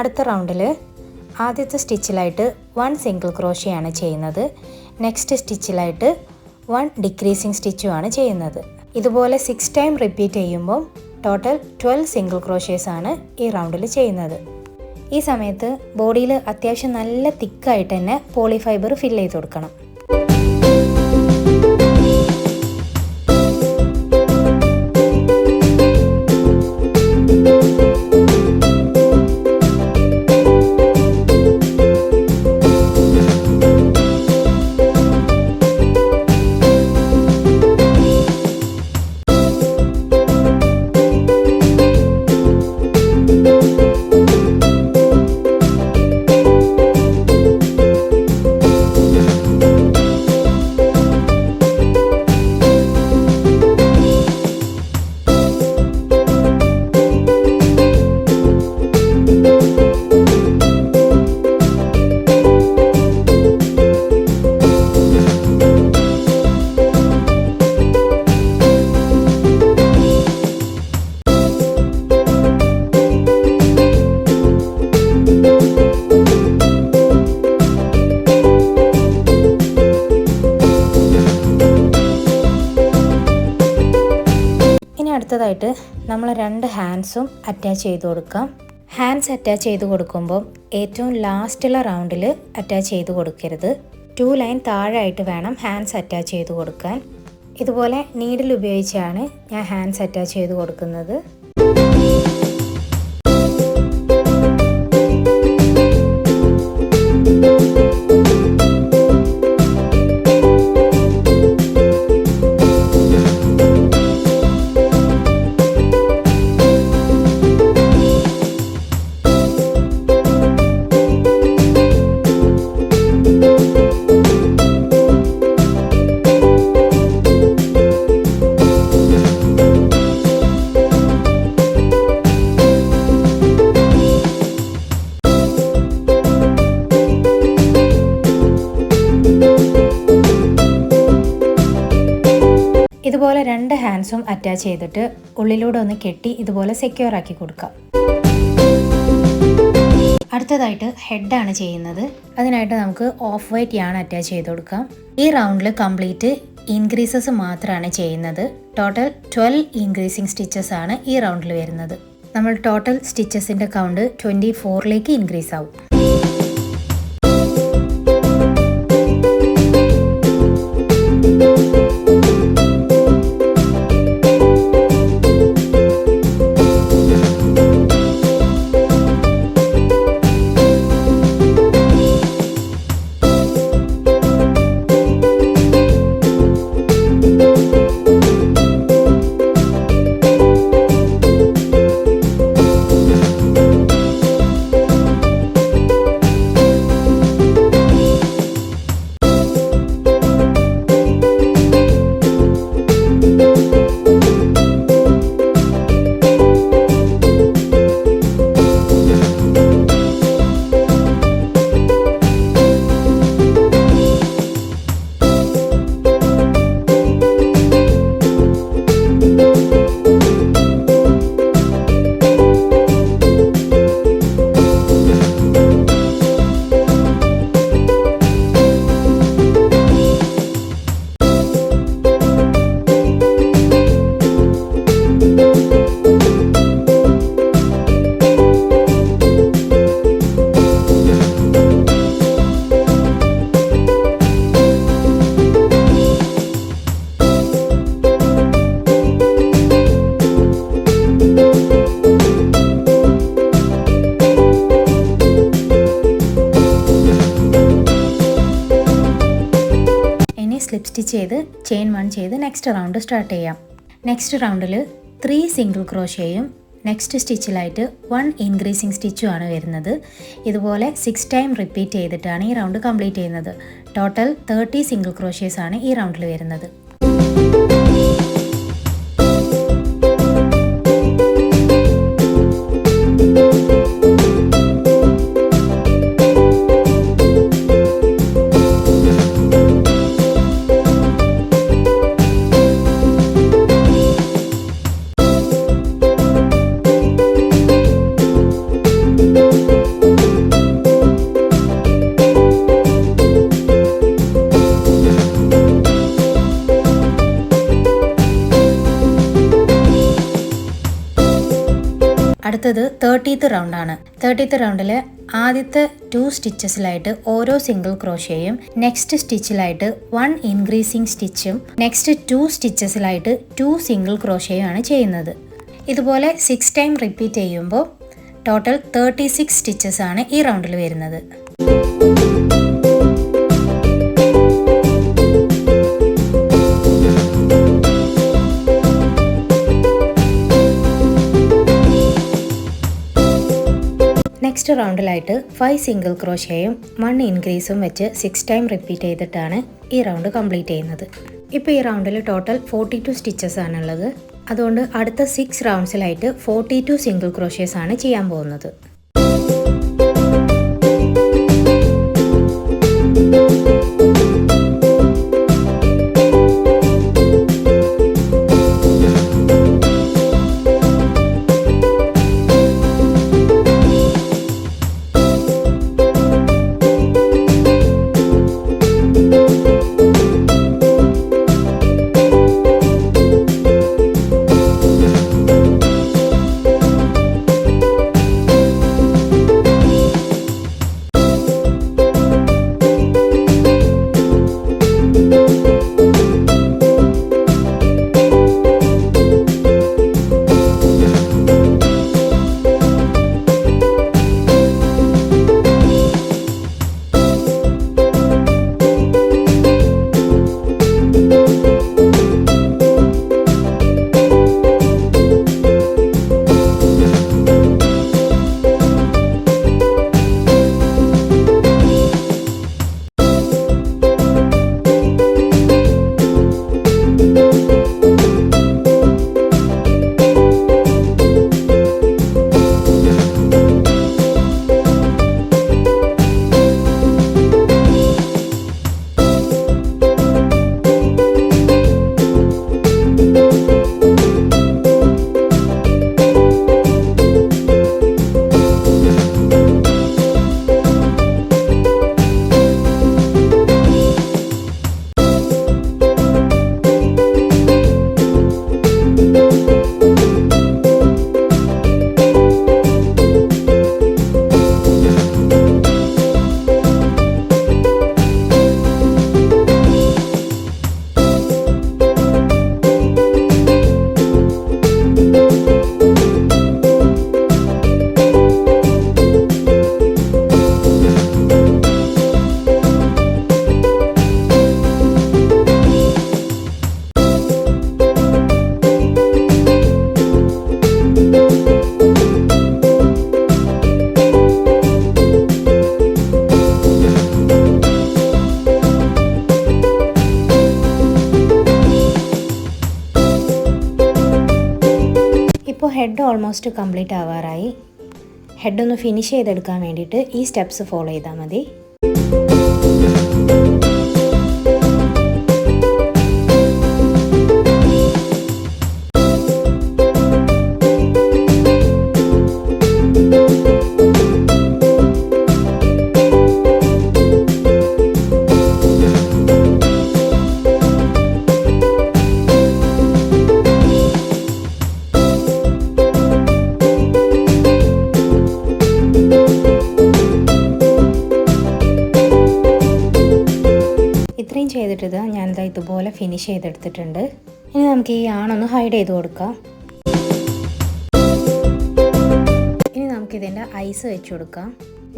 അടുത്ത റൗണ്ടിൽ ആദ്യത്തെ സ്റ്റിച്ചിലായിട്ട് 1 സിംഗിൾ ക്രോഷയാണ് ചെയ്യുന്നത്. നെക്സ്റ്റ് സ്റ്റിച്ചിലായിട്ട് 1 ഡിക്രീസിങ് സ്റ്റിച്ചുമാണ് ചെയ്യുന്നത്. ഇതുപോലെ 6 ടൈം റിപ്പീറ്റ് ചെയ്യുമ്പോൾ ടോട്ടൽ 12 സിംഗിൾ ക്രോഷേസ് ആണ് ഈ റൗണ്ടിൽ ചെയ്യുന്നത്. ഈ സമയത്ത് ബോഡിയിൽ അത്യാവശ്യം നല്ല തിക്കായിട്ട് തന്നെ പോളിഫൈബർ ഫില്ല് ചെയ്ത് കൊടുക്കണം. അടുത്തതായിട്ട് നമ്മൾ 2 ഹാൻഡ്സും അറ്റാച്ച് ചെയ്ത് കൊടുക്കാം. ഹാൻഡ്സ് അറ്റാച്ച് ചെയ്ത് കൊടുക്കുമ്പോൾ ഏറ്റവും ലാസ്റ്റുള്ള റൗണ്ടിൽ അറ്റാച്ച് ചെയ്ത് കൊടുക്കരുത്. 2 ലൈൻ താഴെയായിട്ട് വേണം ഹാൻഡ്സ് അറ്റാച്ച് ചെയ്ത് കൊടുക്കാൻ. ഇതുപോലെ നീഡിൽ ഉപയോഗിച്ചാണ് ഞാൻ ഹാൻഡ്സ് അറ്റാച്ച് ചെയ്ത് കൊടുക്കുന്നത്. ഇതുപോലെ 2 ഹാൻഡ്സും അറ്റാച്ച് ചെയ്തിട്ട് ഉള്ളിലൂടെ ഒന്ന് കെട്ടി ഇതുപോലെ സെക്യൂർ ആക്കി കൊടുക്കാം. അടുത്തതായിട്ട് ഹെഡാണ് ചെയ്യുന്നത്. അതിനായിട്ട് നമുക്ക് ഓഫ് വൈറ്റ് യാൺ അറ്റാച്ച് ചെയ്ത് കൊടുക്കാം. ഈ റൗണ്ടിൽ കംപ്ലീറ്റ് ഇൻക്രീസസ് മാത്രമാണ് ചെയ്യുന്നത്. ടോട്ടൽ 12 ഇൻക്രീസിങ് സ്റ്റിച്ചസ് ആണ് ഈ റൗണ്ടിൽ വരുന്നത്. നമ്മൾ ടോട്ടൽ സ്റ്റിച്ചസിൻ്റെ കൗണ്ട് 24ലേക്ക് ഇൻക്രീസ് ആവും. സ്റ്റിച്ച് ചെയ്ത് ചെയിൻ 1 ചെയ്ത് നെക്സ്റ്റ് റൗണ്ട് സ്റ്റാർട്ട് ചെയ്യാം. നെക്സ്റ്റ് റൗണ്ടിൽ 3 സിംഗിൾ ക്രോഷയും നെക്സ്റ്റ് സ്റ്റിച്ചിലായിട്ട് 1 ഇൻക്രീസിങ് സ്റ്റിച്ചുമാണ് വരുന്നത്. ഇതുപോലെ 6 ടൈം റിപ്പീറ്റ് ചെയ്തിട്ടാണ് ഈ റൗണ്ട് കംപ്ലീറ്റ് ചെയ്യുന്നത്. ടോട്ടൽ 30 സിംഗിൾ ക്രോഷേഴ്സ് ആണ് ഈ റൗണ്ടിൽ വരുന്നത്. അടുത്തത് 30th റൗണ്ടാണ്. 30th റൗണ്ടിൽ ആദ്യത്തെ 2 സ്റ്റിച്ചസിലായിട്ട് ഓരോ സിംഗിൾ ക്രോഷയും നെക്സ്റ്റ് സ്റ്റിച്ചിലായിട്ട് 1 ഇൻക്രീസിങ് സ്റ്റിച്ചും നെക്സ്റ്റ് 2 സ്റ്റിച്ചസിലായിട്ട് 2 സിംഗിൾ ക്രോഷയും ആണ് ചെയ്യുന്നത്. ഇതുപോലെ 6 ടൈം റിപ്പീറ്റ് ചെയ്യുമ്പോൾ ടോട്ടൽ 36 സ്റ്റിച്ചസ് ആണ് ഈ റൗണ്ടിൽ വരുന്നത്. നെക്സ്റ്റ് റൗണ്ടിലായിട്ട് 5 സിംഗിൾ ക്രോഷയും 1 ഇൻക്രീസും വെച്ച് 6 ടൈം റിപ്പീറ്റ് ചെയ്തിട്ടാണ് ഈ റൗണ്ട് കംപ്ലീറ്റ് ചെയ്യുന്നത്. ഇപ്പോൾ ഈ റൗണ്ടിൽ ടോട്ടൽ 42 സ്റ്റിച്ചസ് ആണുള്ളത്. അതുകൊണ്ട് അടുത്ത 6 റൗണ്ട്സിലായിട്ട് 42 സിംഗിൾ ക്രോഷേഴ്സ് ആണ് ചെയ്യാൻ പോകുന്നത്. ഇപ്പോൾ ഹെഡ് ഓൾമോസ്റ്റ് കംപ്ലീറ്റ് ആവാറായി. ഹെഡൊന്ന് ഫിനിഷ് ചെയ്തെടുക്കാൻ വേണ്ടിയിട്ട് ഈ സ്റ്റെപ്സ് ഫോളോ ചെയ്താൽ മതി. ഇത്രയും ചെയ്തിട്ട് ഞാനിതാ ഇതുപോലെ ഫിനിഷ് ചെയ്തെടുത്തിട്ടുണ്ട്. ഇനി നമുക്ക് ഈ ആണൊന്ന് ഹൈഡ് ചെയ്ത് കൊടുക്കാം. ഇനി നമുക്കിതിൻ്റെ ഐസ് വെച്ച് കൊടുക്കാം.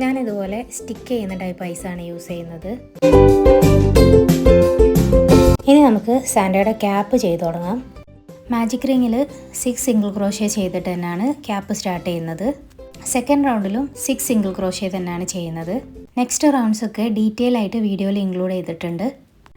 ഞാനിതുപോലെ സ്റ്റിക്ക് ചെയ്യുന്ന ടൈപ്പ് ഐസാണ് യൂസ് ചെയ്യുന്നത്. ഇനി നമുക്ക് സാൻഡയുടെ ക്യാപ്പ് ചെയ്ത് തുടങ്ങാം. മാജിക് റിങ്ങിൽ 6 സിംഗിൾ ക്രോഷ്യ ചെയ്തിട്ട് തന്നെയാണ് ക്യാപ്പ് സ്റ്റാർട്ട് ചെയ്യുന്നത്. സെക്കൻഡ് റൗണ്ടിലും 6 സിംഗിൾ ക്രോഷ്യ തന്നെയാണ് ചെയ്യുന്നത്. നെക്സ്റ്റ് റൗണ്ട്സൊക്കെ ഡീറ്റെയിൽ ആയിട്ട് വീഡിയോയിൽ ഇൻക്ലൂഡ് ചെയ്തിട്ടുണ്ട്.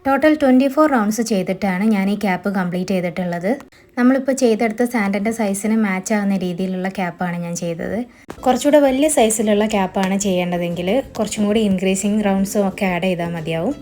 ടോട്ടൽ 24 റൗണ്ട്സ് ചെയ്തിട്ടാണ് ഞാൻ ഈ ക്യാപ്പ് കംപ്ലീറ്റ് ചെയ്തിട്ടുള്ളത്. നമ്മളിപ്പോൾ ചെയ്തെടുത്ത സാൻഡൻ്റെ സൈസിന് മാച്ച് ആവുന്ന രീതിയിലുള്ള ക്യാപ്പാണ് ഞാൻ ചെയ്തത്. കുറച്ചുകൂടെ വലിയ സൈസിലുള്ള ക്യാപ്പാണ് ചെയ്യേണ്ടതെങ്കിൽ കുറച്ചും കൂടി ഇൻക്രീസിങ് റൗണ്ട്സും ഒക്കെ ആഡ് ചെയ്താൽ മതിയാവും.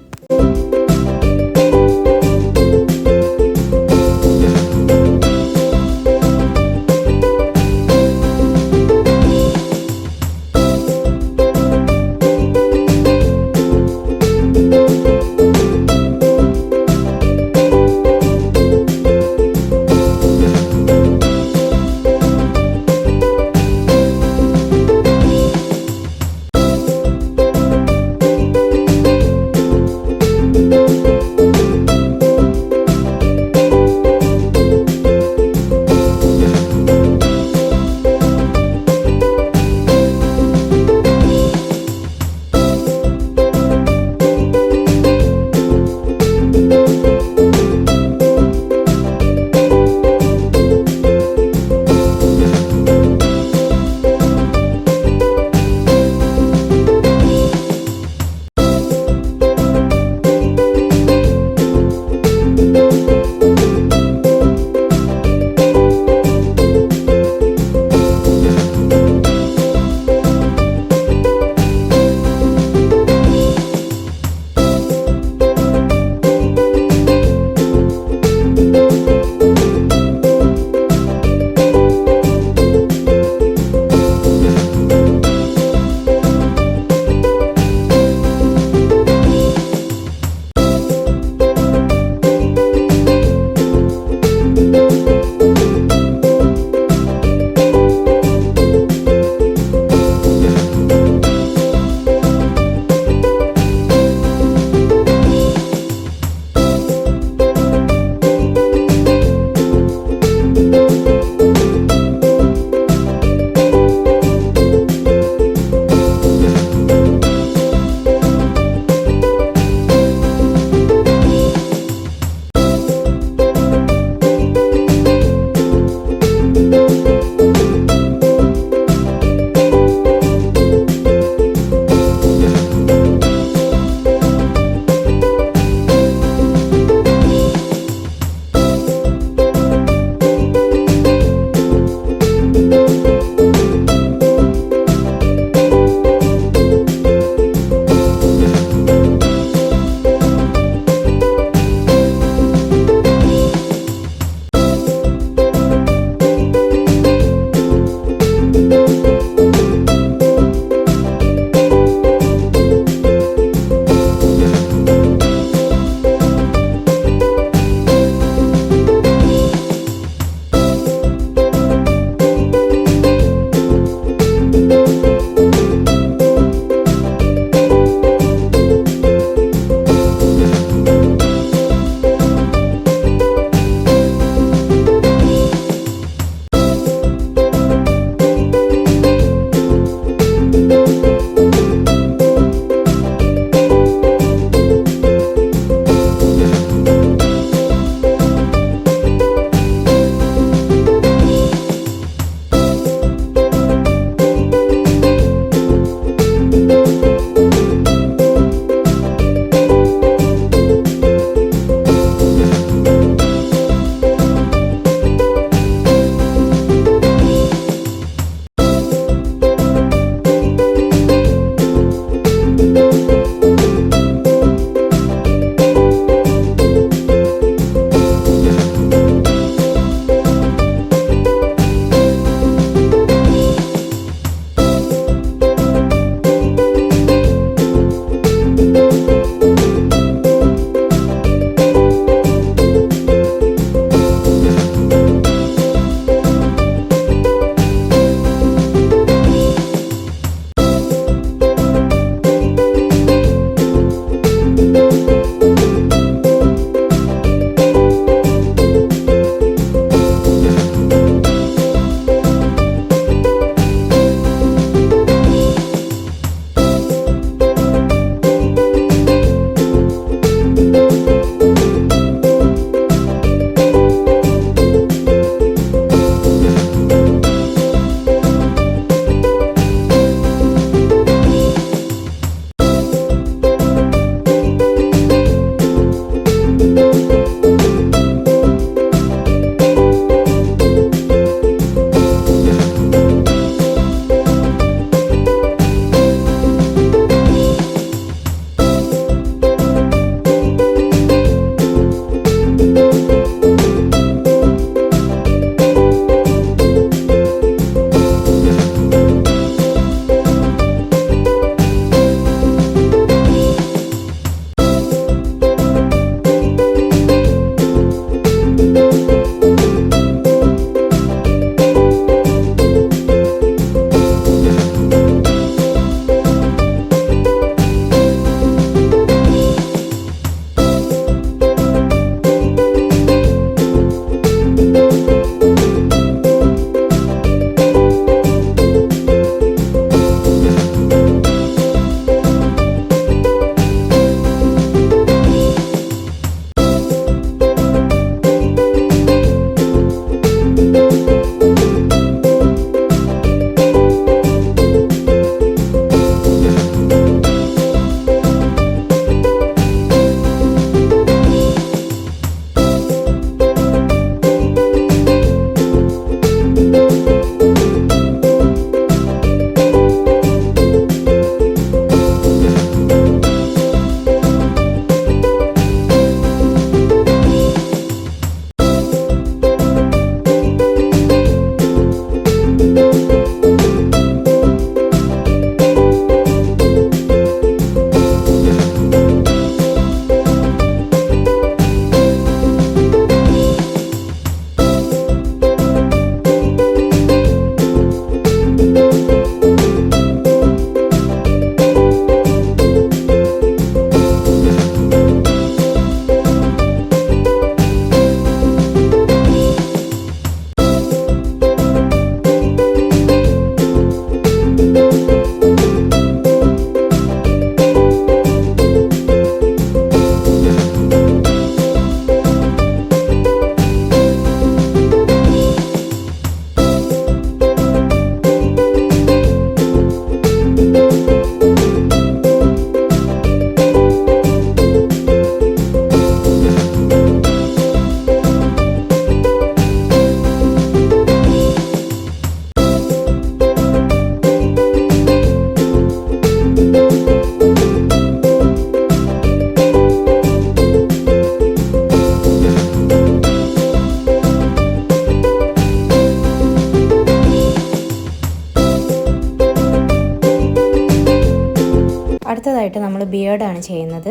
അടുത്തതായിട്ട് നമ്മൾ ബിയേർഡാണ് ചെയ്യുന്നത്.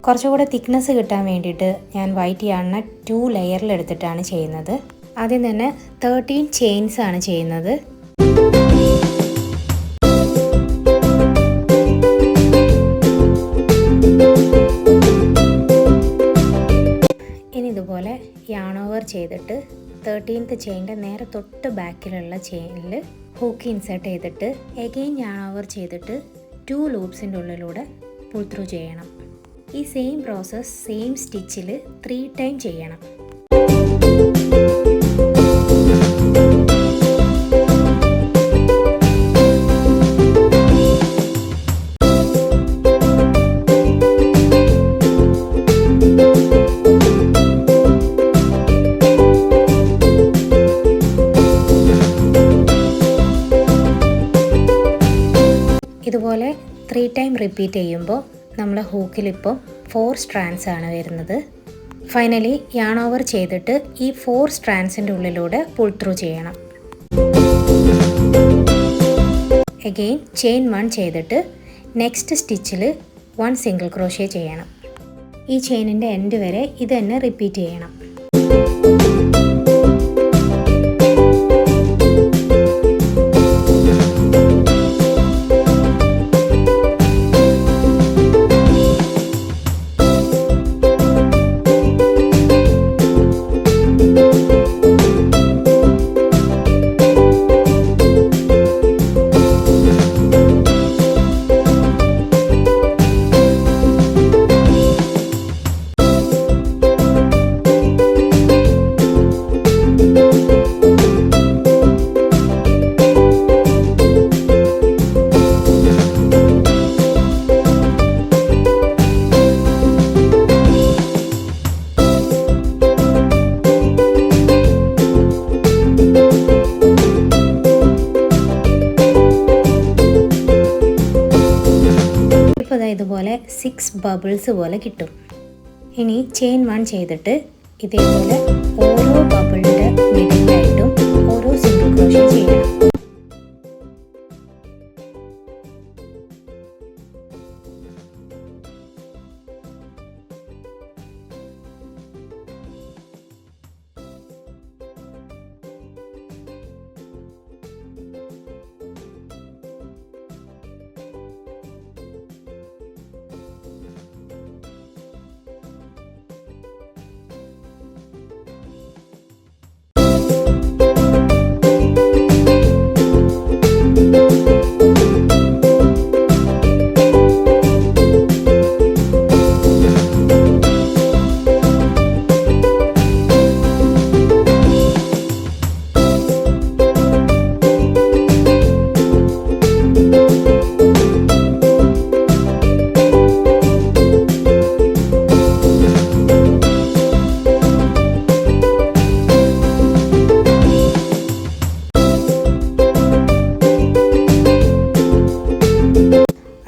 കുറച്ചുകൂടെ തിക്നെസ് കിട്ടാൻ വേണ്ടിയിട്ട് ഞാൻ വൈറ്റ് യാണിനെ 2 ലെയറിലെടുത്തിട്ടാണ് ചെയ്യുന്നത്. ആദ്യം തന്നെ 13 ചെയിൻസ് ആണ് ചെയ്യുന്നത്. ഇനി ഇതുപോലെ യാൺ ഓവർ ചെയ്തിട്ട് 13th ചെയിൻ്റെ നേരെ തൊട്ട് ബാക്കിലുള്ള ചെയിനിൽ ഹൂക്ക് ഇൻസേർട്ട് ചെയ്തിട്ട് എഗെയിൻ യാൺ ഓവർ ചെയ്തിട്ട് 2 ലൂപ്സിൻ്റെ ഉള്ളിലൂടെ പുൾ ത്രൂ ചെയ്യണം. ഈ സെയിം പ്രോസസ്സ് സെയിം സ്റ്റിച്ചിൽ 3 ടൈം ചെയ്യണം. ഇതുപോലെ 3 ടൈം റിപ്പീറ്റ് ചെയ്യുമ്പോൾ നമ്മുടെ ഹൂക്കിലിപ്പോൾ 4 സ്ട്രാൻഡ്സ് ആണ് വരുന്നത്. ഫൈനലി യാൺ ഓവർ ചെയ്തിട്ട് ഈ 4 സ്ട്രാൻഡ്സിൻ്റെ ഉള്ളിലൂടെ പുൾ ത്രൂ ചെയ്യണം. അഗെയിൻ ചെയിൻ 1 ചെയ്തിട്ട് നെക്സ്റ്റ് സ്റ്റിച്ചിൽ 1 സിംഗിൾ ക്രോഷ്യ ചെയ്യണം. ഈ ചെയിനിൻ്റെ എൻഡ് വരെ ഇത് തന്നെ റിപ്പീറ്റ് ചെയ്യണം. ഇതുപോലെ 6 ബബിൾസ് പോലെ കിട്ടും. ഇനി ചെയിൻ 1 ചെയ്തിട്ട് ഇതേപോലെ ഓരോ ബബിളിൻ്റെ മിഡിലായിട്ടും ഓരോ സിംഗിൾ ക്രോഷ്യ ചെയ്യണം.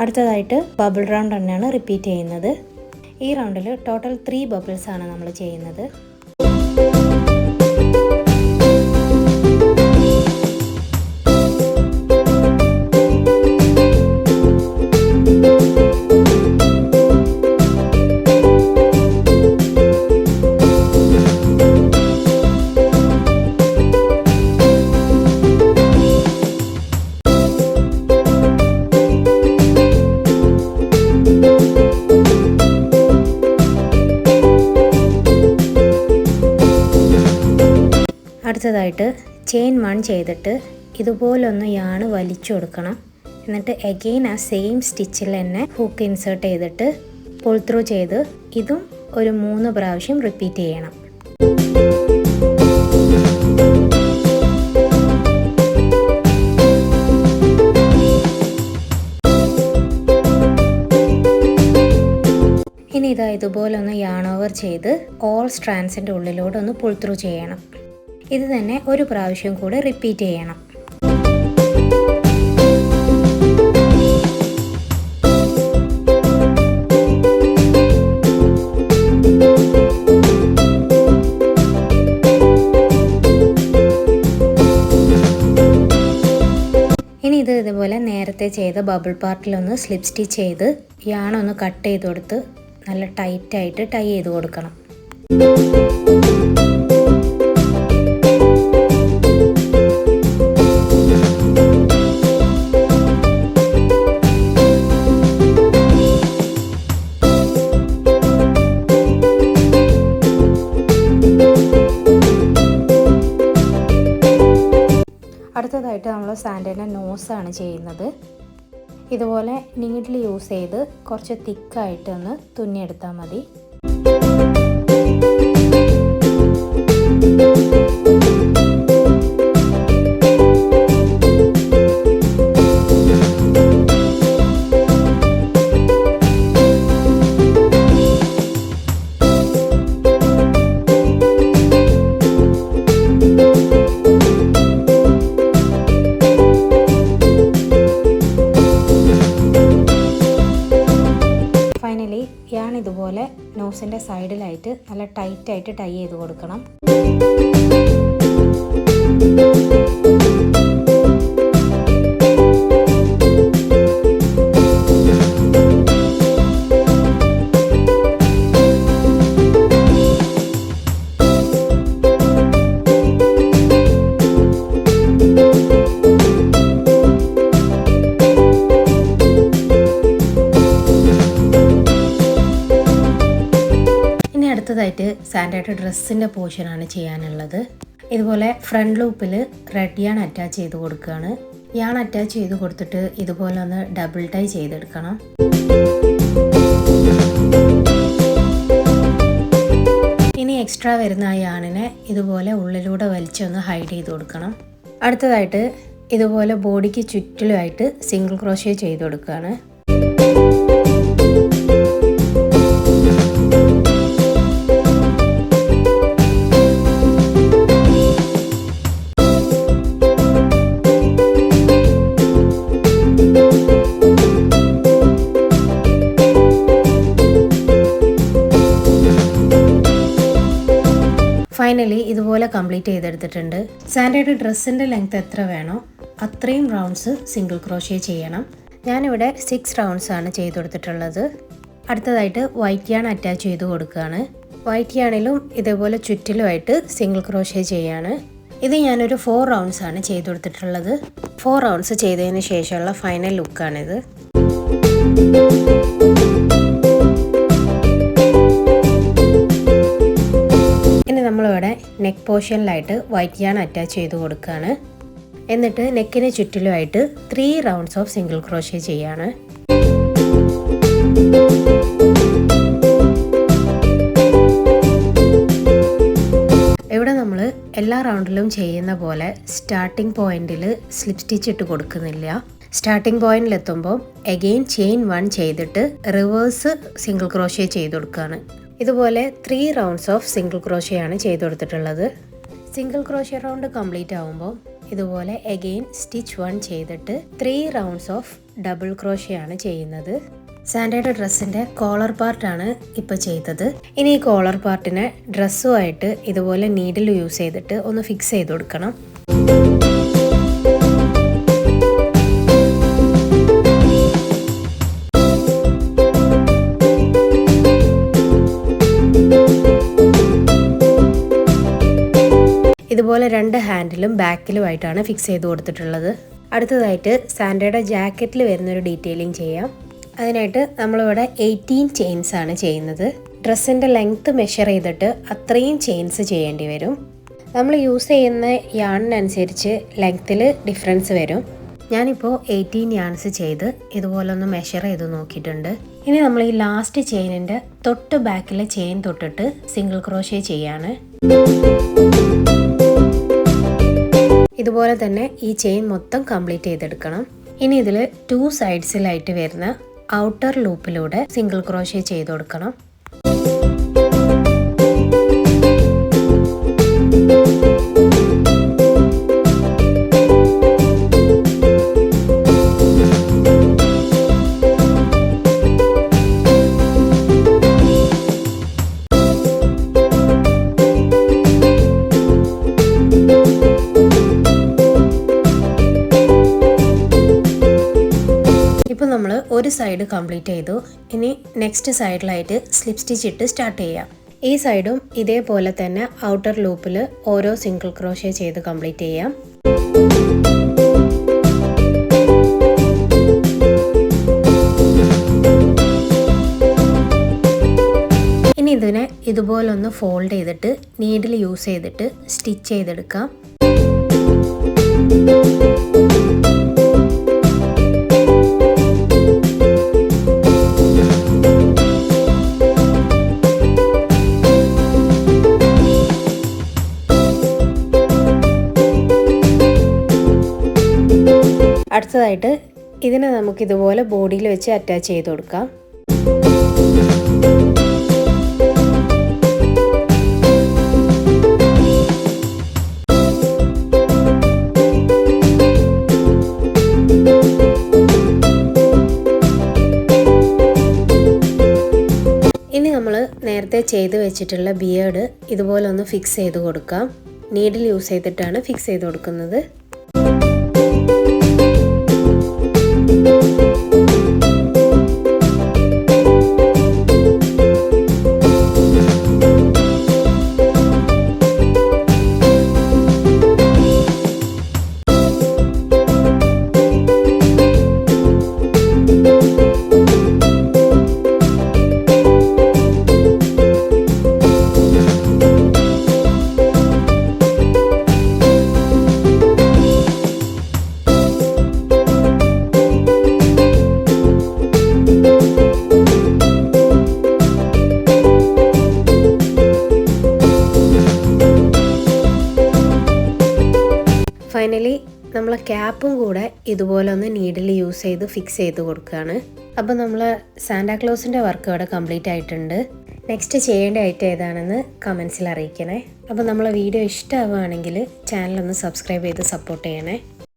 അടുത്തതായിട്ട് ബബിൾ റൗണ്ട് തന്നെയാണ് റിപ്പീറ്റ് ചെയ്യുന്നത്. ഈ റൗണ്ടിൽ ടോട്ടൽ 3 ബബിൾസ് ആണ് നമ്മൾ ചെയ്യുന്നത്. അടുത്തതായിട്ട് ചെയിൻ 1 ചെയ്തിട്ട് ഇതുപോലൊന്ന് യാണ് വലിച്ചു കൊടുക്കണം. എന്നിട്ട് അഗെയിൻ ആ സെയിം സ്റ്റിച്ചിൽ തന്നെ ഹൂക്ക് ഇൻസേർട്ട് ചെയ്തിട്ട് പുൾ ത്രൂ ചെയ്ത് ഇതും ഒരു 3 പ്രാവശ്യം റിപ്പീറ്റ് ചെയ്യണം. ഇനി ഇതാ ഇതുപോലെ ഒന്ന് യാൺ ഓവർ ചെയ്ത് ഓൾ സ്ട്രാൻഡ്സിൻ്റെ ഉള്ളിലൂടെ ഒന്ന് പുൾ ത്രൂ ചെയ്യണം. ഇത് തന്നെ ഒരു പ്രാവശ്യം കൂടെ റിപ്പീറ്റ് ചെയ്യണം. ഇനി ഇത് ഇതുപോലെ നേരത്തെ ചെയ്ത ബബിൾ പാർട്ടിലൊന്ന് സ്ലിപ്പ് സ്റ്റിച്ച് ചെയ്ത് യാണൊന്ന് കട്ട് ചെയ്ത് കൊടുത്ത് നല്ല ടൈറ്റായിട്ട് ടൈ ചെയ്ത് കൊടുക്കണം. അടുത്തതായിട്ട് നമ്മൾ സാൻഡേൻ്റെ നോസാണ് ചെയ്യുന്നത്. ഇതുപോലെ നീഡിൽ യൂസ് ചെയ്ത് കുറച്ച് തിക്കായിട്ട് ഒന്ന് തുന്നിയെടുത്താൽ മതി. ഇതുപോലെ നോസിൻ്റെ സൈഡിലായിട്ട് നല്ല ടൈറ്റായിട്ട് ടൈ ചെയ്ത് കൊടുക്കണം. അടുത്തതായിട്ട് സാൻഡയുടെ ഡ്രസ്സിൻ്റെ പോർഷനാണ് ചെയ്യാനുള്ളത്. ഇതുപോലെ ഫ്രണ്ട് ലൂപ്പിൽ റെഡ് യാൺ അറ്റാച്ച് ചെയ്ത് കൊടുക്കുകയാണ്. യാൺ അറ്റാച്ച് ചെയ്ത് കൊടുത്തിട്ട് ഇതുപോലെ ഒന്ന് ഡബിൾ ടൈ ചെയ്തെടുക്കണം. ഇനി എക്സ്ട്രാ വരുന്ന ആ യാണിനെ ഇതുപോലെ ഉള്ളിലൂടെ വലിച്ചൊന്ന് ഹൈഡ് ചെയ്ത് കൊടുക്കണം. അടുത്തതായിട്ട് ഇതുപോലെ ബോഡിക്ക് ചുറ്റിലുമായിട്ട് സിംഗിൾ ക്രോഷ്യ ചെയ്ത് കൊടുക്കുകയാണ്. ഫൈനലി ഇതുപോലെ കംപ്ലീറ്റ് ചെയ്തെടുത്തിട്ടുണ്ട്. സാൻഡയുടെ ഡ്രസ്സിൻ്റെ ലെങ്ത് എത്ര വേണോ അത്രയും റൗണ്ട്സ് സിംഗിൾ ക്രോഷ്യ ചെയ്യണം. ഞാനിവിടെ 6 റൗണ്ട്സ് ആണ് ചെയ്ത് കൊടുത്തിട്ടുള്ളത്. അടുത്തതായിട്ട് വൈറ്റ് യാൺ അറ്റാച്ച് ചെയ്ത് കൊടുക്കുകയാണ്. വൈറ്റ് യാണിലും ഇതേപോലെ ചുറ്റിലുമായിട്ട് സിംഗിൾ ക്രോഷ്യ ചെയ്യാണ്. ഇത് ഞാനൊരു 4 റൗണ്ട്സ് ആണ് ചെയ്ത് കൊടുത്തിട്ടുള്ളത്. 4 റൗണ്ട്സ് ചെയ്തതിന് ശേഷമുള്ള ഫൈനൽ ലുക്കാണിത്. നമ്മളിവിടെ നെക്ക് പോർഷനിലായിട്ട് വൈറ്റ് യാൺ അറ്റാച്ച് ചെയ്ത് കൊടുക്കുകയാണ്. എന്നിട്ട് നെക്കിന് ചുറ്റിലുമായിട്ട് 3 റൗണ്ട്സ് ഓഫ് സിംഗിൾ ക്രോഷ്യ ചെയ്യാണ്. ഇവിടെ നമ്മൾ എല്ലാ റൗണ്ടിലും ചെയ്യുന്ന പോലെ സ്റ്റാർട്ടിംഗ് പോയിന്റിൽ സ്ലിപ്പ് സ്റ്റിച്ച് ഇട്ട് കൊടുക്കുന്നില്ല. സ്റ്റാർട്ടിംഗ് പോയിന്റിലെത്തുമ്പോൾ എഗെയിൻ ചെയിൻ 1 ചെയ്തിട്ട് റിവേഴ്സ് സിംഗിൾ ക്രോഷ്യ ചെയ്ത് കൊടുക്കുകയാണ്. ഇതുപോലെ 3 റൗണ്ട്സ് ഓഫ് സിംഗിൾ ക്രോഷ്യയാണ് ചെയ്ത് കൊടുത്തിട്ടുള്ളത്. സിംഗിൾ ക്രോഷ്യ റൗണ്ട് കംപ്ലീറ്റ് ആകുമ്പോൾ ഇതുപോലെ എഗെയിൻ സ്റ്റിച്ച് 1 ചെയ്തിട്ട് 3 റൗണ്ട്സ് ഓഫ് ഡബിൾ ക്രോഷ്യയാണ് ചെയ്യുന്നത്. സാൻഡയുടെ ഡ്രസ്സിൻ്റെ കോളർ പാർട്ടാണ് ഇപ്പോൾ ചെയ്തത്. ഇനി ഈ കോളർ പാർട്ടിനെ ഡ്രസ്സുമായിട്ട് ഇതുപോലെ നീഡിൽ യൂസ് ചെയ്തിട്ട് ഒന്ന് ഫിക്സ് ചെയ്ത് കൊടുക്കണം. ഇതുപോലെ 2 ഹാൻഡിലും ബാക്കിലുമായിട്ടാണ് ഫിക്സ് ചെയ്ത് കൊടുത്തിട്ടുള്ളത്. അടുത്തതായിട്ട് സാൻഡയുടെ ജാക്കറ്റിൽ വരുന്നൊരു ഡീറ്റെയിലിംഗ് ചെയ്യാം. അതിനായിട്ട് നമ്മളിവിടെ 18 ചെയിൻസ് ആണ് ചെയ്യുന്നത്. ഡ്രസ്സിൻ്റെ ലെങ്ത്ത് മെഷർ ചെയ്തിട്ട് അത്രയും ചെയിൻസ് ചെയ്യേണ്ടി വരും. നമ്മൾ യൂസ് ചെയ്യുന്ന യാണിനനുസരിച്ച് ലെങ്ത്തിൽ ഡിഫറൻസ് വരും. ഞാനിപ്പോൾ 18 യാൺസ് ചെയ്ത് ഇതുപോലെ ഒന്ന് മെഷർ ചെയ്ത് നോക്കിയിട്ടുണ്ട്. ഇനി നമ്മൾ ഈ ലാസ്റ്റ് ചെയിനിൻ്റെ തൊട്ട് ബാക്കിലെ ചെയിൻ തൊട്ടിട്ട് സിംഗിൾ ക്രോഷ്യ ചെയ്യാണ്. ഇതുപോലെ തന്നെ ഈ ചെയിൻ മൊത്തം കംപ്ലീറ്റ് ചെയ്തെടുക്കണം. ഇനി ഇതിൽ 2 സൈഡ്സിലായിട്ട് വരുന്ന ഔട്ടർ ലൂപ്പിലൂടെ സിംഗിൾ ക്രോഷ്യ ചെയ്ത് കൊടുക്കണം. നമ്മൾ ഒരു സൈഡ് കംപ്ലീറ്റ് ചെയ്തു. ഇനി നെക്സ്റ്റ് സൈഡിലായിട്ട് സ്ലിപ്പ് സ്റ്റിച്ച് ഇട്ട് സ്റ്റാർട്ട് ചെയ്യാം. ഈ സൈഡും ഇതേപോലെ തന്നെ ഔട്ടർ ലൂപ്പിൽ ഓരോ സിംഗിൾ ക്രോഷ്യ ചെയ്ത് കംപ്ലീറ്റ് ചെയ്യാം. ഇനി ഇതിനെ ഇതുപോലൊന്ന് ഫോൾഡ് ചെയ്തിട്ട് നീഡിൽ യൂസ് ചെയ്തിട്ട് സ്റ്റിച്ച് ചെയ്തെടുക്കാം. അടുത്തതായിട്ട് ഇതിനെ നമുക്കിതുപോലെ ബോഡിയിൽ വെച്ച് അറ്റാച്ച് ചെയ്ത് കൊടുക്കാം. ഇനി നമ്മൾ നേരത്തെ ചെയ്ത് വെച്ചിട്ടുള്ള ബിയേർഡ് ഇതുപോലെ ഒന്ന് ഫിക്സ് ചെയ്ത് കൊടുക്കാം. നീഡിൽ യൂസ് ചെയ്തിട്ടാണ് ഫിക്സ് ചെയ്ത് കൊടുക്കുന്നത്. ഫൈനലി നമ്മൾ ക്യാപ്പും കൂടെ ഇതുപോലെ ഒന്ന് നീഡിൽ യൂസ് ചെയ്ത് ഫിക്സ് ചെയ്ത് കൊടുക്കുകയാണ്. അപ്പോൾ നമ്മൾ സാന്റാക്ലോസിൻ്റെ വർക്ക് ഇവിടെ കംപ്ലീറ്റ് ആയിട്ടുണ്ട്. നെക്സ്റ്റ് ചെയ്യേണ്ട ഐറ്റം ഏതാണെന്ന് കമൻസിൽ അറിയിക്കണേ. അപ്പോൾ നമ്മളെ വീഡിയോ ഇഷ്ടമാവുകയാണെങ്കിൽ ചാനലൊന്ന് സബ്സ്ക്രൈബ് ചെയ്ത് സപ്പോർട്ട് ചെയ്യണേ.